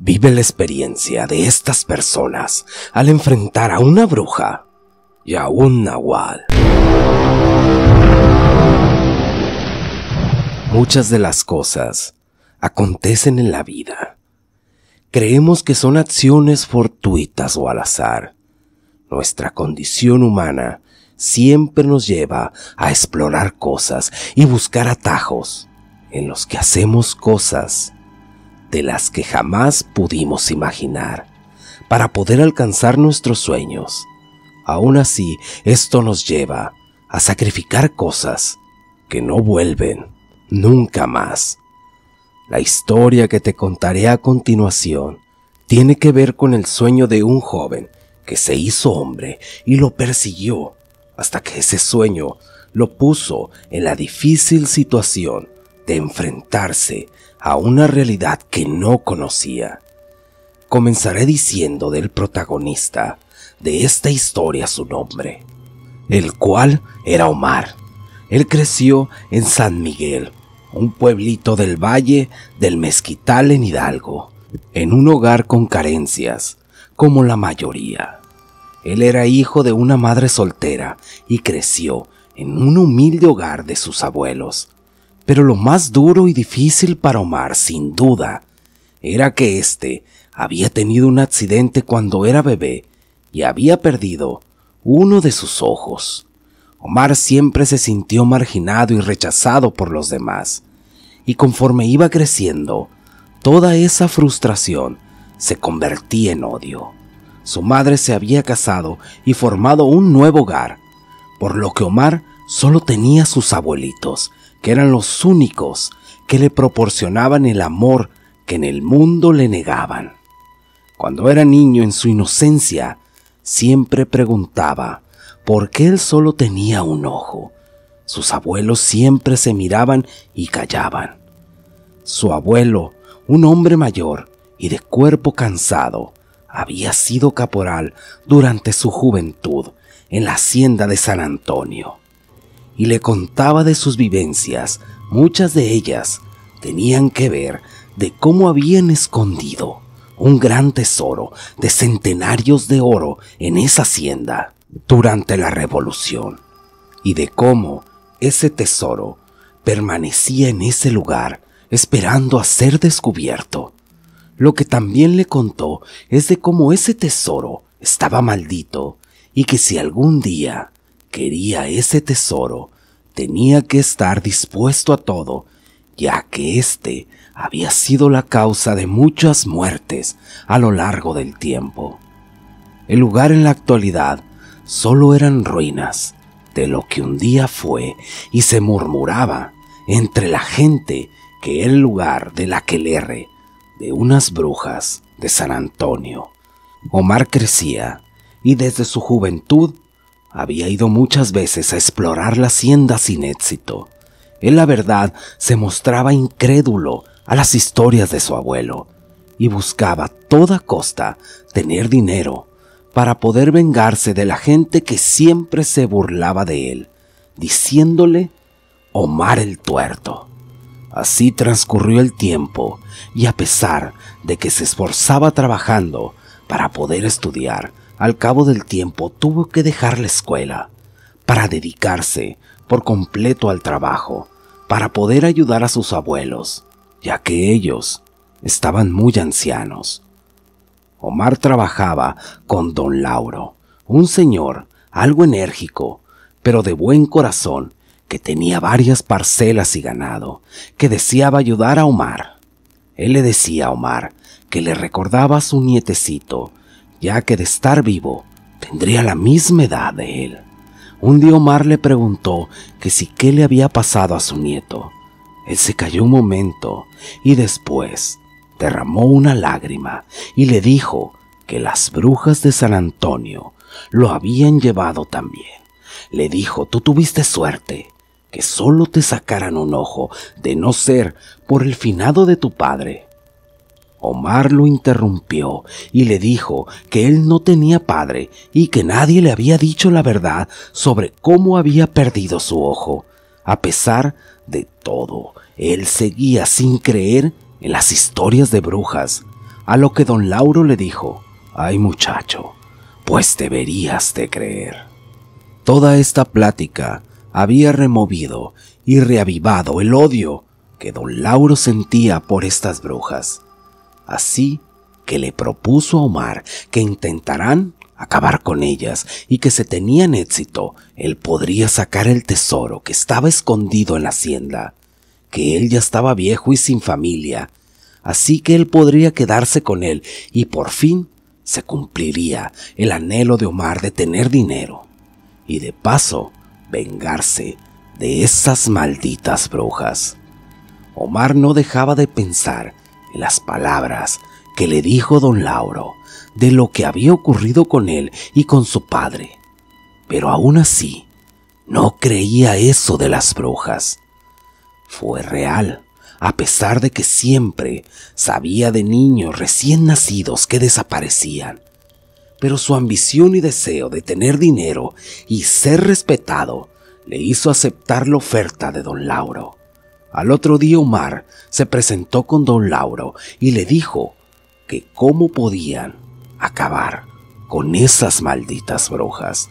Vive la experiencia de estas personas al enfrentar a una bruja y a un nahual. Muchas de las cosas acontecen en la vida. Creemos que son acciones fortuitas o al azar. Nuestra condición humana siempre nos lleva a explorar cosas y buscar atajos en los que hacemos cosas de las que jamás pudimos imaginar para poder alcanzar nuestros sueños. Aún así, esto nos lleva a sacrificar cosas que no vuelven nunca más. La historia que te contaré a continuación tiene que ver con el sueño de un joven que se hizo hombre y lo persiguió hasta que ese sueño lo puso en la difícil situación de enfrentarse a una realidad que no conocía. Comenzaré diciendo del protagonista de esta historia su nombre, el cual era Omar. Él creció en San Miguel, un pueblito del Valle del Mezquital en Hidalgo, en un hogar con carencias, como la mayoría. Él era hijo de una madre soltera y creció en un humilde hogar de sus abuelos. Pero lo más duro y difícil para Omar, sin duda, era que éste había tenido un accidente cuando era bebé y había perdido uno de sus ojos. Omar siempre se sintió marginado y rechazado por los demás, y conforme iba creciendo, toda esa frustración se convertía en odio. Su madre se había casado y formado un nuevo hogar, por lo que Omar solo tenía a sus abuelitos, que eran los únicos que le proporcionaban el amor que en el mundo le negaban. Cuando era niño, en su inocencia, siempre preguntaba por qué él solo tenía un ojo. Sus abuelos siempre se miraban y callaban. Su abuelo, un hombre mayor y de cuerpo cansado, había sido caporal durante su juventud en la hacienda de San Antonio, y le contaba de sus vivencias. Muchas de ellas tenían que ver de cómo habían escondido un gran tesoro de centenarios de oro en esa hacienda durante la Revolución, y de cómo ese tesoro permanecía en ese lugar esperando a ser descubierto. Lo que también le contó es de cómo ese tesoro estaba maldito y que si algún día quería ese tesoro, tenía que estar dispuesto a todo, ya que éste había sido la causa de muchas muertes a lo largo del tiempo. El lugar en la actualidad solo eran ruinas de lo que un día fue, y se murmuraba entre la gente que era el lugar del aquelarre de unas brujas de San Antonio. Omar crecía y desde su juventud había ido muchas veces a explorar la hacienda sin éxito. Él, la verdad, se mostraba incrédulo a las historias de su abuelo y buscaba a toda costa tener dinero para poder vengarse de la gente que siempre se burlaba de él, diciéndole Omar el Tuerto. Así transcurrió el tiempo, y a pesar de que se esforzaba trabajando para poder estudiar, al cabo del tiempo tuvo que dejar la escuela para dedicarse por completo al trabajo, para poder ayudar a sus abuelos, ya que ellos estaban muy ancianos. Omar trabajaba con don Lauro, un señor algo enérgico, pero de buen corazón, que tenía varias parcelas y ganado, que deseaba ayudar a Omar. Él le decía a Omar que le recordaba a su nietecito, ya que de estar vivo tendría la misma edad de él. Un día Omar le preguntó que si qué le había pasado a su nieto. Él se calló un momento y después derramó una lágrima y le dijo que las brujas de San Antonio lo habían llevado también. Le dijo: tú tuviste suerte que solo te sacaran un ojo, de no ser por el finado de tu padre. Omar lo interrumpió y le dijo que él no tenía padre y que nadie le había dicho la verdad sobre cómo había perdido su ojo. A pesar de todo, él seguía sin creer en las historias de brujas, a lo que don Lauro le dijo: «Ay, muchacho, pues deberías de creer». Toda esta plática había removido y reavivado el odio que don Lauro sentía por estas brujas. Así que le propuso a Omar que intentaran acabar con ellas y que si tenían éxito, él podría sacar el tesoro que estaba escondido en la hacienda, que él ya estaba viejo y sin familia, así que él podría quedarse con él y por fin se cumpliría el anhelo de Omar de tener dinero y de paso vengarse de esas malditas brujas. Omar no dejaba de pensar en las palabras que le dijo don Lauro de lo que había ocurrido con él y con su padre, pero aún así no creía eso de las brujas. Fue real, a pesar de que siempre sabía de niños recién nacidos que desaparecían, pero su ambición y deseo de tener dinero y ser respetado le hizo aceptar la oferta de don Lauro. Al otro día Omar se presentó con don Lauro y le dijo que cómo podían acabar con esas malditas brujas.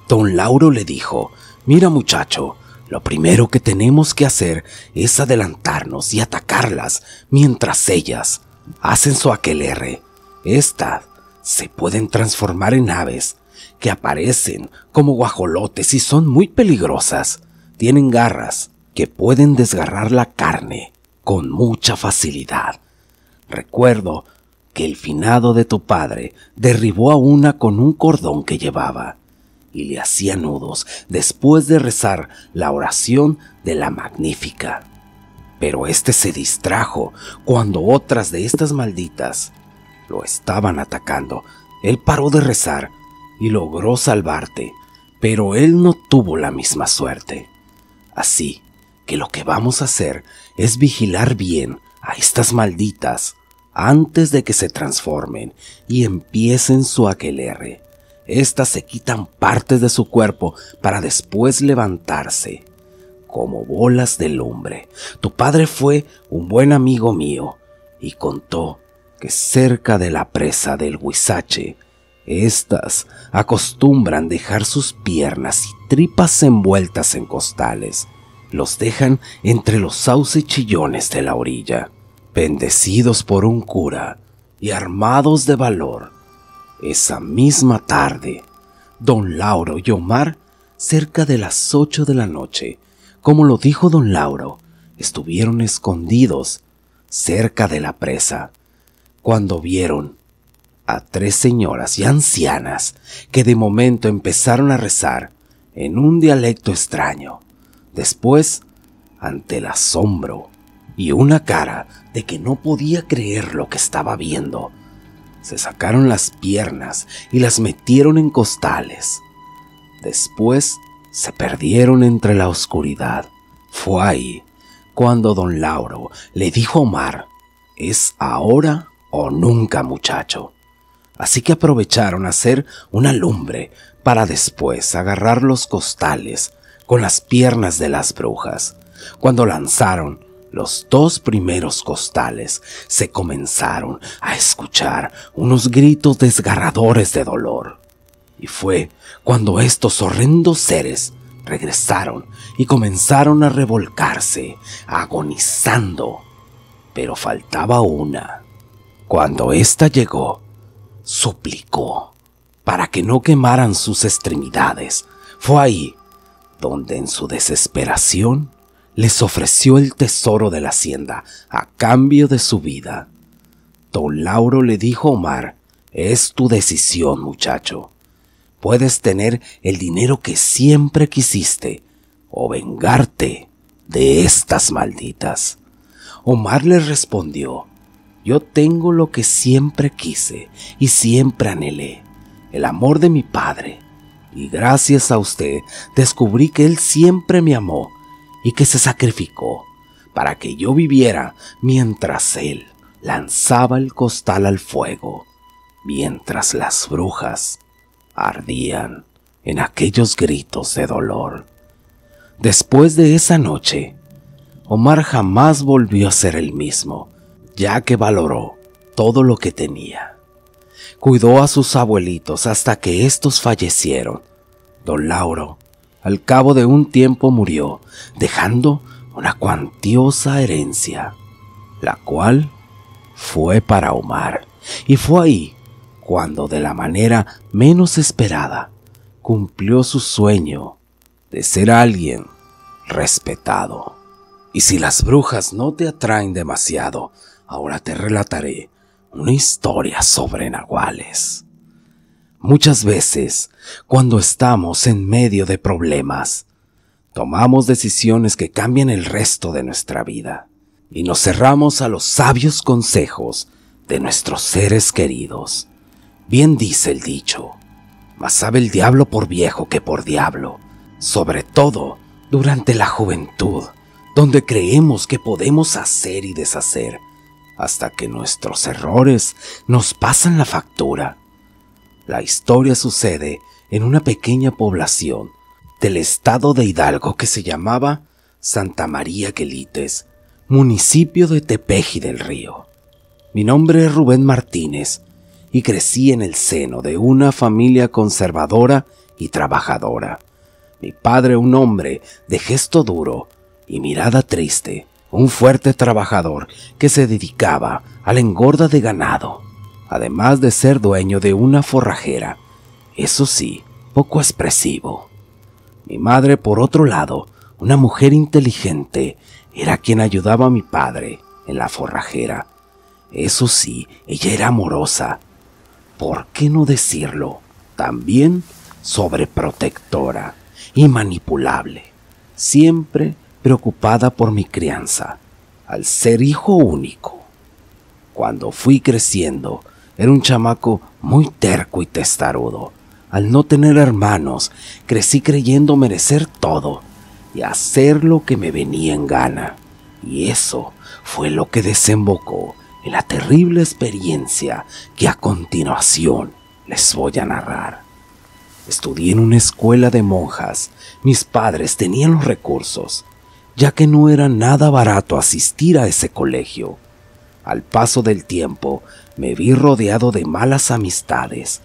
Don Lauro le dijo: «Mira, muchacho, lo primero que tenemos que hacer es adelantarnos y atacarlas mientras ellas hacen su aquelarre. Estas se pueden transformar en aves que aparecen como guajolotes y son muy peligrosas. Tienen garras que pueden desgarrar la carne con mucha facilidad. Recuerdo que el finado de tu padre derribó a una con un cordón que llevaba y le hacía nudos después de rezar la oración de la Magnífica. Pero este se distrajo cuando otras de estas malditas lo estaban atacando. Él paró de rezar y logró salvarte, pero él no tuvo la misma suerte. Así que lo que vamos a hacer es vigilar bien a estas malditas antes de que se transformen y empiecen su aquelarre. Estas se quitan partes de su cuerpo para después levantarse como bolas de lumbre. Tu padre fue un buen amigo mío y contó que cerca de la presa del Huizache, estas acostumbran dejar sus piernas y tripas envueltas en costales. Los dejan entre los sauces chillones de la orilla, bendecidos por un cura y armados de valor. Esa misma tarde, don Lauro y Omar, cerca de las 8 de la noche, como lo dijo don Lauro, estuvieron escondidos cerca de la presa, cuando vieron a 3 señoras y ancianas que de momento empezaron a rezar en un dialecto extraño. Después, ante el asombro y una cara de que no podía creer lo que estaba viendo, se sacaron las piernas y las metieron en costales. Después se perdieron entre la oscuridad. Fue ahí cuando don Lauro le dijo a Omar: «Es ahora o nunca, muchacho». Así que aprovecharon a hacer una lumbre para después agarrar los costales con las piernas de las brujas. Cuando lanzaron los 2 primeros costales, se comenzaron a escuchar unos gritos desgarradores de dolor. Y fue cuando estos horrendos seres regresaron y comenzaron a revolcarse, agonizando. Pero faltaba una. Cuando ésta llegó, suplicó para que no quemaran sus extremidades. Fue ahí donde en su desesperación les ofreció el tesoro de la hacienda a cambio de su vida. Don Lauro le dijo a Omar: «Es tu decisión, muchacho. Puedes tener el dinero que siempre quisiste o vengarte de estas malditas». Omar le respondió: «Yo tengo lo que siempre quise y siempre anhelé, el amor de mi padre, y gracias a usted descubrí que él siempre me amó y que se sacrificó para que yo viviera mientras él lanzaba el costal al fuego, mientras las brujas ardían en aquellos gritos de dolor». Después de esa noche, Omar jamás volvió a ser el mismo, ya que valoró todo lo que tenía. Cuidó a sus abuelitos hasta que estos fallecieron. Don Lauro, al cabo de un tiempo, murió, dejando una cuantiosa herencia, la cual fue para Omar. Y fue ahí cuando, de la manera menos esperada, cumplió su sueño de ser alguien respetado. Y si las brujas no te atraen demasiado, ahora te relataré una historia sobre nahuales. Muchas veces, cuando estamos en medio de problemas, tomamos decisiones que cambian el resto de nuestra vida y nos cerramos a los sabios consejos de nuestros seres queridos. Bien dice el dicho: más sabe el diablo por viejo que por diablo, sobre todo durante la juventud, donde creemos que podemos hacer y deshacer, hasta que nuestros errores nos pasan la factura. La historia sucede en una pequeña población del estado de Hidalgo que se llamaba Santa María Quelites, municipio de Tepeji del Río. Mi nombre es Rubén Martínez y crecí en el seno de una familia conservadora y trabajadora. Mi padre, un hombre de gesto duro y mirada triste, un fuerte trabajador que se dedicaba a la engorda de ganado, además de ser dueño de una forrajera, eso sí, poco expresivo. Mi madre, por otro lado, una mujer inteligente, era quien ayudaba a mi padre en la forrajera. Eso sí, ella era amorosa. ¿Por qué no decirlo? También sobreprotectora y manipulable, siempre preocupada por mi crianza, al ser hijo único. Cuando fui creciendo, era un chamaco muy terco y testarudo. Al no tener hermanos, crecí creyendo merecer todo y hacer lo que me venía en gana. Y eso fue lo que desembocó en la terrible experiencia que a continuación les voy a narrar. Estudié en una escuela de monjas. Mis padres tenían los recursos, ya que no era nada barato asistir a ese colegio. Al paso del tiempo, me vi rodeado de malas amistades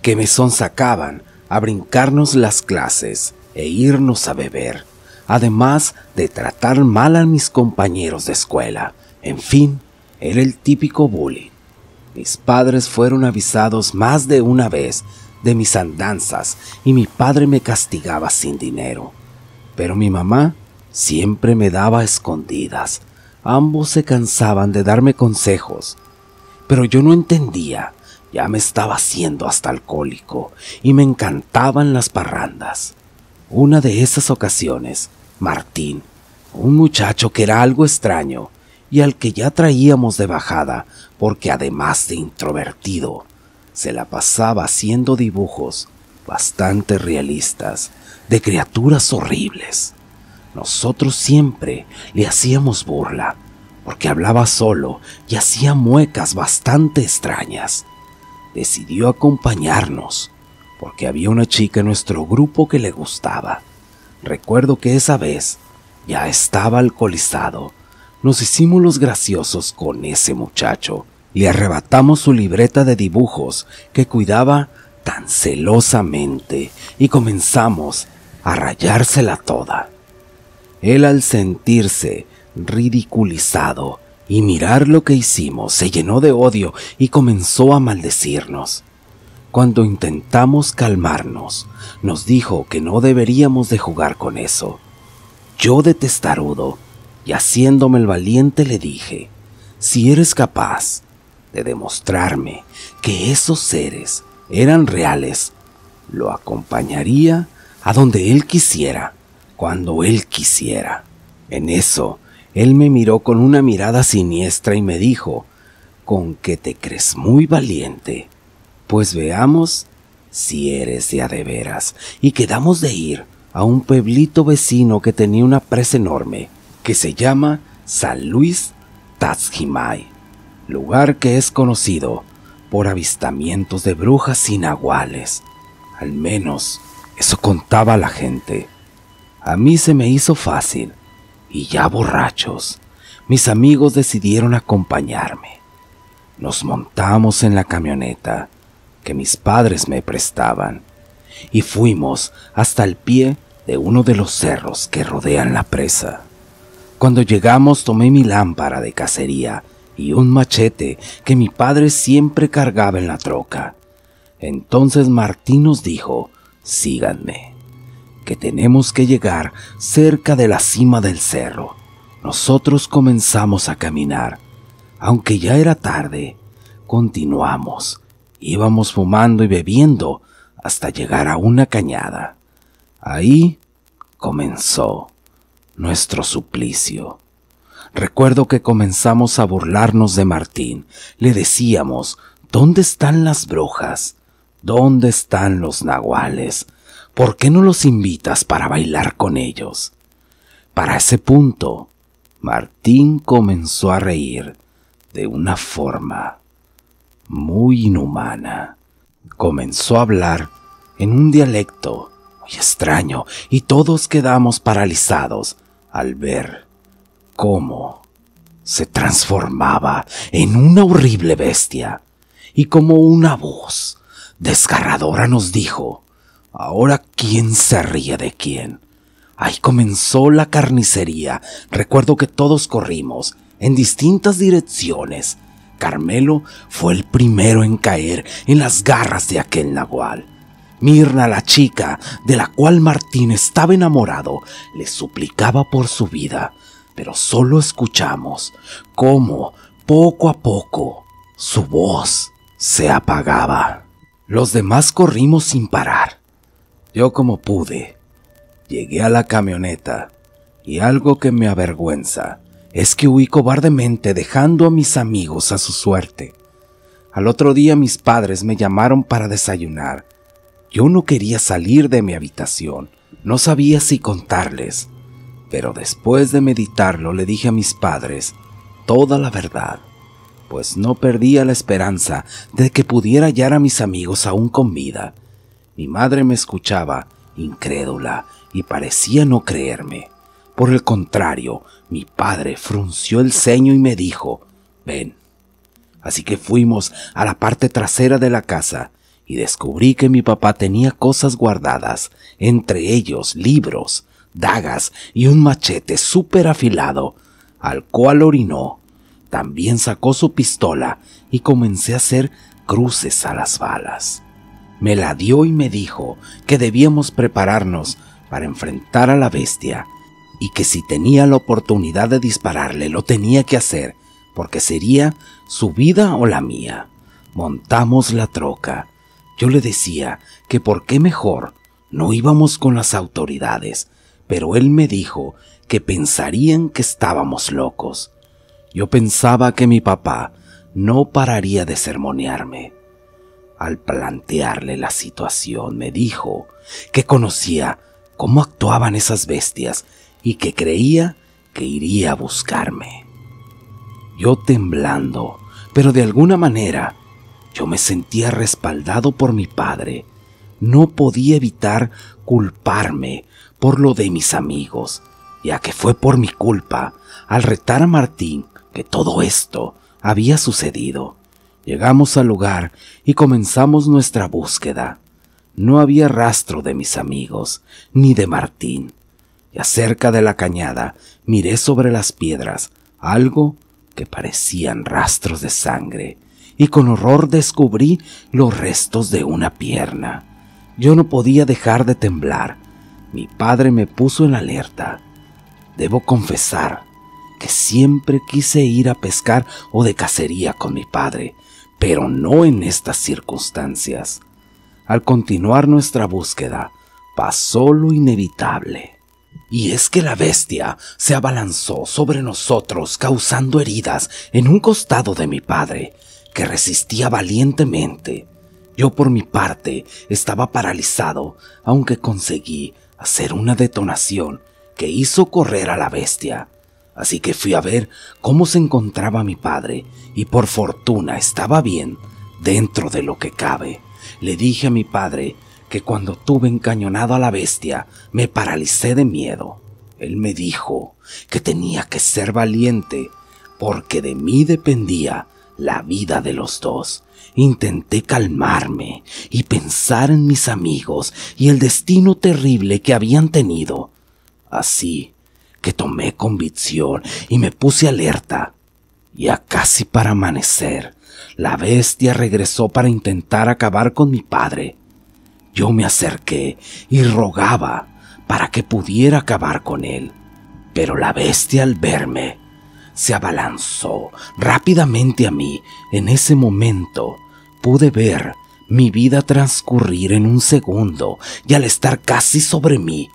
que me sonsacaban a brincarnos las clases e irnos a beber, además de tratar mal a mis compañeros de escuela. En fin, era el típico bullying. Mis padres fueron avisados más de una vez de mis andanzas y mi padre me castigaba sin dinero. Pero mi mamá siempre me daba a escondidas. Ambos se cansaban de darme consejos, pero yo no entendía. Ya me estaba haciendo hasta alcohólico y me encantaban las parrandas. Una de esas ocasiones, Martín, un muchacho que era algo extraño y al que ya traíamos de bajada porque además de introvertido, se la pasaba haciendo dibujos bastante realistas de criaturas horribles. Nosotros siempre le hacíamos burla porque hablaba solo y hacía muecas bastante extrañas. Decidió acompañarnos porque había una chica en nuestro grupo que le gustaba. Recuerdo que esa vez ya estaba alcoholizado. Nos hicimos los graciosos con ese muchacho. Le arrebatamos su libreta de dibujos que cuidaba tan celosamente y comenzamos a rayársela toda. Él, al sentirse ridiculizado y mirar lo que hicimos, se llenó de odio y comenzó a maldecirnos. Cuando intentamos calmarnos, nos dijo que no deberíamos de jugar con eso. Yo, de testarudo y haciéndome el valiente, le dije: si eres capaz de demostrarme que esos seres eran reales, lo acompañaría a donde él quisiera, cuando él quisiera. En eso, él me miró con una mirada siniestra y me dijo: ¿con que te crees muy valiente? Pues veamos si eres de a de veras. Y quedamos de ir a un pueblito vecino que tenía una presa enorme, que se llama San Luis Taxjimay, lugar que es conocido por avistamientos de brujas y nahuales. Al menos eso contaba la gente. A mí se me hizo fácil, y ya borrachos, mis amigos decidieron acompañarme. Nos montamos en la camioneta que mis padres me prestaban y fuimos hasta el pie de uno de los cerros que rodean la presa. Cuando llegamos tomé mi lámpara de cacería y un machete que mi padre siempre cargaba en la troca. Entonces Martín nos dijo: síganme, que tenemos que llegar cerca de la cima del cerro. Nosotros comenzamos a caminar. Aunque ya era tarde, continuamos. Íbamos fumando y bebiendo hasta llegar a una cañada. Ahí comenzó nuestro suplicio. Recuerdo que comenzamos a burlarnos de Martín. Le decíamos: ¿dónde están las brujas? ¿Dónde están los nahuales? ¿Por qué no los invitas para bailar con ellos? Para ese punto, Martín comenzó a reír de una forma muy inhumana. Comenzó a hablar en un dialecto muy extraño y todos quedamos paralizados al ver cómo se transformaba en una horrible bestia y como una voz desgarradora nos dijo: ¿ahora quién se ríe de quién? Ahí comenzó la carnicería. Recuerdo que todos corrimos en distintas direcciones. Carmelo fue el primero en caer en las garras de aquel nahual. Mirna, la chica de la cual Martín estaba enamorado, le suplicaba por su vida, pero solo escuchamos cómo, poco a poco, su voz se apagaba. Los demás corrimos sin parar. Yo, como pude, llegué a la camioneta y algo que me avergüenza es que huí cobardemente dejando a mis amigos a su suerte. Al otro día mis padres me llamaron para desayunar. Yo no quería salir de mi habitación, no sabía si contarles, pero después de meditarlo le dije a mis padres toda la verdad, pues no perdía la esperanza de que pudiera hallar a mis amigos aún con vida. Mi madre me escuchaba incrédula y parecía no creerme. Por el contrario, mi padre frunció el ceño y me dijo: ven. Así que fuimos a la parte trasera de la casa y descubrí que mi papá tenía cosas guardadas, entre ellos libros, dagas y un machete súper afilado, al cual orinó. También sacó su pistola y comencé a hacer cruces a las balas. Me la dio y me dijo que debíamos prepararnos para enfrentar a la bestia y que si tenía la oportunidad de dispararle lo tenía que hacer, porque sería su vida o la mía. Montamos la troca. Yo le decía que por qué mejor no íbamos con las autoridades, pero él me dijo que pensarían que estábamos locos. Yo pensaba que mi papá no pararía de sermonearme. Al plantearle la situación me dijo que conocía cómo actuaban esas bestias y que creía que iría a buscarme. Yo temblando, pero de alguna manera yo me sentía respaldado por mi padre. No podía evitar culparme por lo de mis amigos, ya que fue por mi culpa, al retar a Martín, que todo esto había sucedido. Llegamos al lugar y comenzamos nuestra búsqueda. No había rastro de mis amigos, ni de Martín. Y acerca de la cañada miré sobre las piedras algo que parecían rastros de sangre, y con horror descubrí los restos de una pierna. Yo no podía dejar de temblar. Mi padre me puso en alerta. Debo confesar que siempre quise ir a pescar o de cacería con mi padre, pero no en estas circunstancias. Al continuar nuestra búsqueda, pasó lo inevitable. Y es que la bestia se abalanzó sobre nosotros, causando heridas en un costado de mi padre, que resistía valientemente. Yo, por mi parte, estaba paralizado, aunque conseguí hacer una detonación que hizo correr a la bestia. Así que fui a ver cómo se encontraba mi padre, y por fortuna estaba bien, dentro de lo que cabe. Le dije a mi padre que cuando tuve encañonado a la bestia, me paralicé de miedo. Él me dijo que tenía que ser valiente, porque de mí dependía la vida de los dos. Intenté calmarme y pensar en mis amigos y el destino terrible que habían tenido. Así que tomé convicción y me puse alerta. Ya casi para amanecer, la bestia regresó para intentar acabar con mi padre. Yo me acerqué y rogaba para que pudiera acabar con él, pero la bestia al verme se abalanzó rápidamente a mí. En ese momento pude ver mi vida transcurrir en un segundo y al estar casi sobre mí,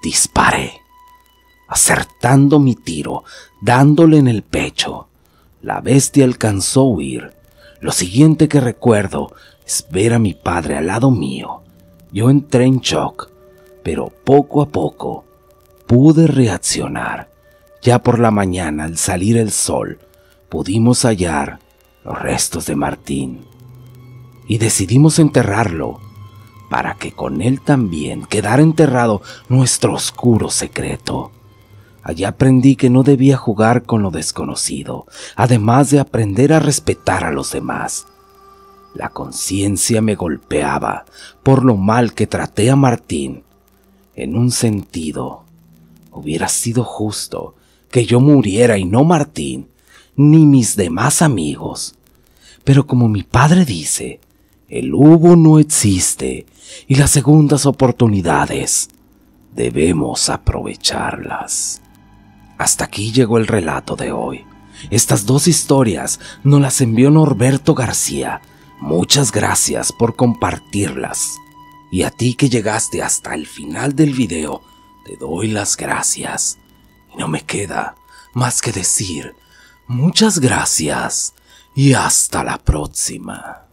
disparé, acertando mi tiro, dándole en el pecho. La bestia alcanzó a huir. Lo siguiente que recuerdo es ver a mi padre al lado mío. Yo entré en shock, pero poco a poco pude reaccionar. Ya por la mañana, al salir el sol, pudimos hallar los restos de Martín y decidimos enterrarlo para que con él también quedara enterrado nuestro oscuro secreto. Allí aprendí que no debía jugar con lo desconocido, además de aprender a respetar a los demás. La conciencia me golpeaba por lo mal que traté a Martín. En un sentido, hubiera sido justo que yo muriera y no Martín, ni mis demás amigos. Pero como mi padre dice, el hubo no existe y las segundas oportunidades debemos aprovecharlas. Hasta aquí llegó el relato de hoy. Estas dos historias nos las envió Norberto García. Muchas gracias por compartirlas. Y a ti que llegaste hasta el final del video, te doy las gracias. Y no me queda más que decir muchas gracias y hasta la próxima.